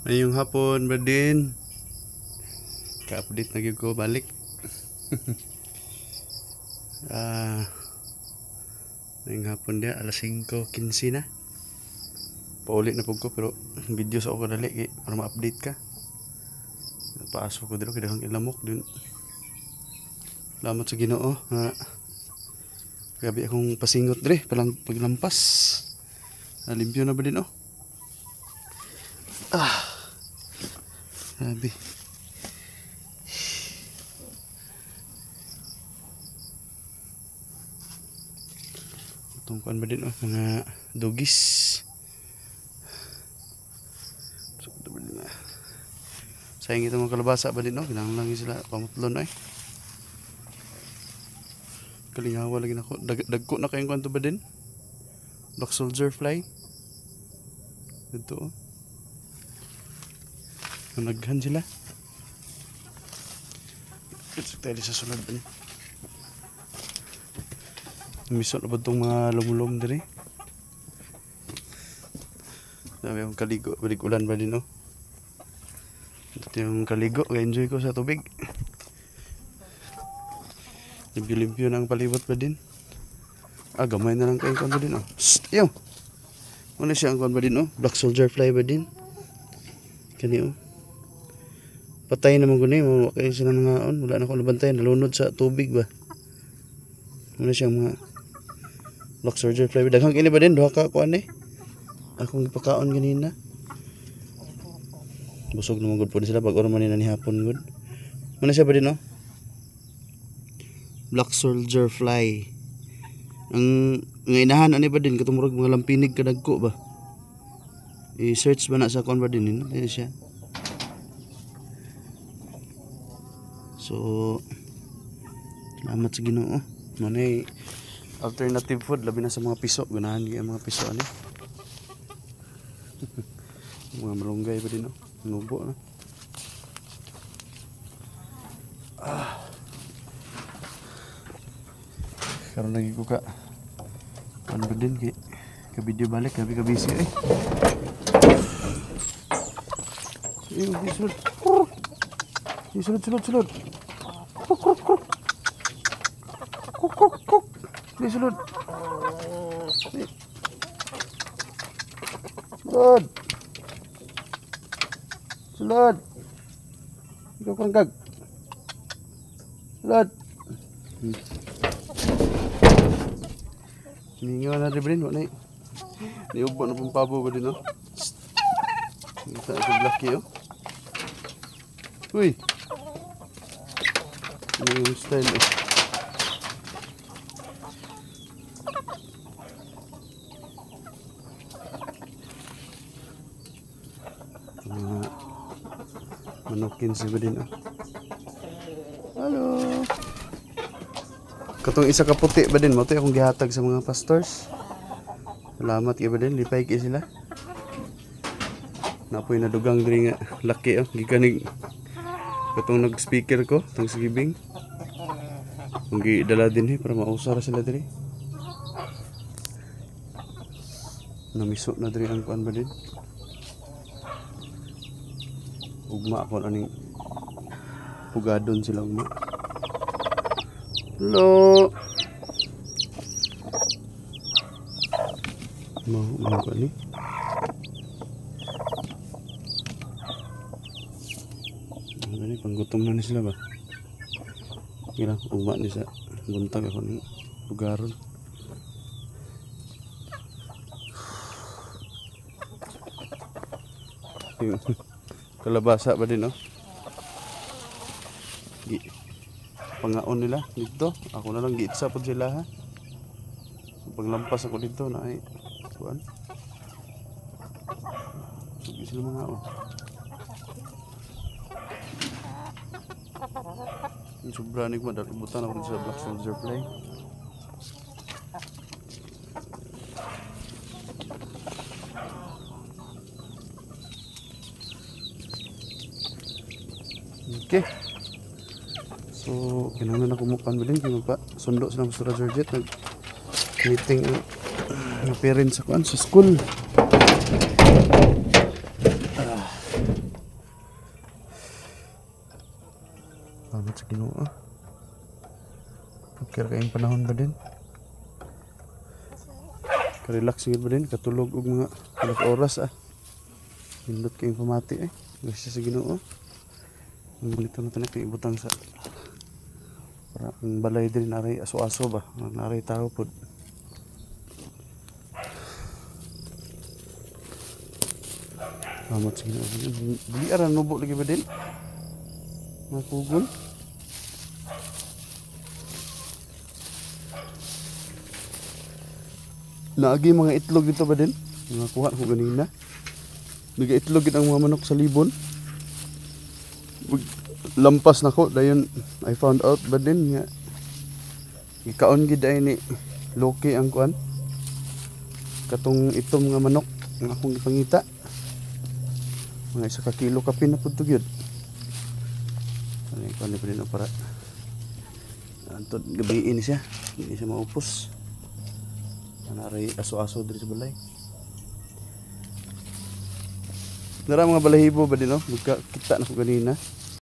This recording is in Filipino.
Ngayong hapon ba din? Ka-update na gyud ko balik. Ngayong hapon dia alas 5:15 na. Paulit na pug ko pero video sa ako dali para ma-update ka. Paasok ko dito kay daghang ilamok din. Salamat sa Ginoo nga gabi akong pasingot dire palang paglampas. Limpyo na ba din Sabi. Tungkuan ba din mga dogis. Sayang ito mga kalabasa ba din kinahanglan sila pamutlon Kalingawa lagi nako. Dagko na kayong kwanto ba din? Black soldier fly. Ito Naghan sila. Ito tayo sa sunod ba niya. Misot na ba itong mga lumulong din Sabi akong kaligo. Balik ulan ba din Ito yung kaligo. Enjoy ko sa tubig. Limpyo-limpyo na ang palibot ba din. Gamay na lang kayong kwan ba din Shhh! Ayaw! Ano siya ang kwan ba din Black soldier fly ba din. Kani patay naman ko na kayo sila nangaon. Wala na ako nabantayan. Nalunod sa tubig ba. Ano siya mga black soldier fly. Daghang kini ba din? Duha ka kuan akong ipakaon ganina. Busog naman gud po sila pag orman nila ni hapon gud. Ano siya ba din black soldier fly. Ang inahan ani ba din katumurog mga lampinig kadagko ba. I-search ba na sa kuan ba din ini siya. So salamat sa Ginoo. Manay alternative food labi na sa mga piso. Ganahan gyud ang mga piso ani. Mga malunggay pa din nubo na. Karon lagi ko ka ano ba din ka video balik ka busy Sulod. Sulod. Ikaw kang Sulod. Ningaw na rin ba rin? Niubo na pong pabo ba din Ito ito blacky Uy! Ano yung style Manukin siya ba din Hello! Katong isa ka puti ba din? Matoy akong gihatag sa mga pastors. Salamat kayo ba din? Lipay kayo sila. Napoy na dugang diri nga laki Gikanig katong nag-speaker ko Thanksgiving. Kung gidala din para mausara sila diri. Namiso na diri ang kuan ba din. Ugma ako aning pugadon sila ugma. Hello. Mau ko ni. Ano panggutom na ni sila ba? Kira ugma ni sa buntag ako ng lugaron. Kalabasa ba din pangaon nila dito. Ako na lang giitsa pod sila ha. Paglampas ako dito na ay kuan. Sige sila mga Yung sobra ni ko ibutan ako sa black soldier fly. Okay. So, kinahanglan ako mukan ba din kung pa sundo sa Mr. Georgette nag meeting ang parents sa school. Salamat sa Ginoo. Okay kayong panahon ba din? Ka-relax ba din? Katulog og mga ilang oras Hindot kayong pamati Gracias sa Ginoo. Nagulito na ito na kayong ibutang sa para ang balay din naray aso-aso ba? Naray tao po. Salamat sa Ginoo. Bili aran nubo lagi ba din? Mga kugon. Naagi mga itlog dito ba din? Mga kuha ko ganina. Nag-itlog ang mga manok sa libon. Lampas na ko dayon I found out ba din nga ikaon gid ay ni Loki ang kuan. Katong itom nga manok nga akong ipangita. Mga isa ka kilo ka pinapud to gyud. Ano kuan pa din para antod gabiin siya. Hindi siya maupos. Naray aso-aso diri sa balay. Nara mga balahibo ba din Magkakita na ko ganina.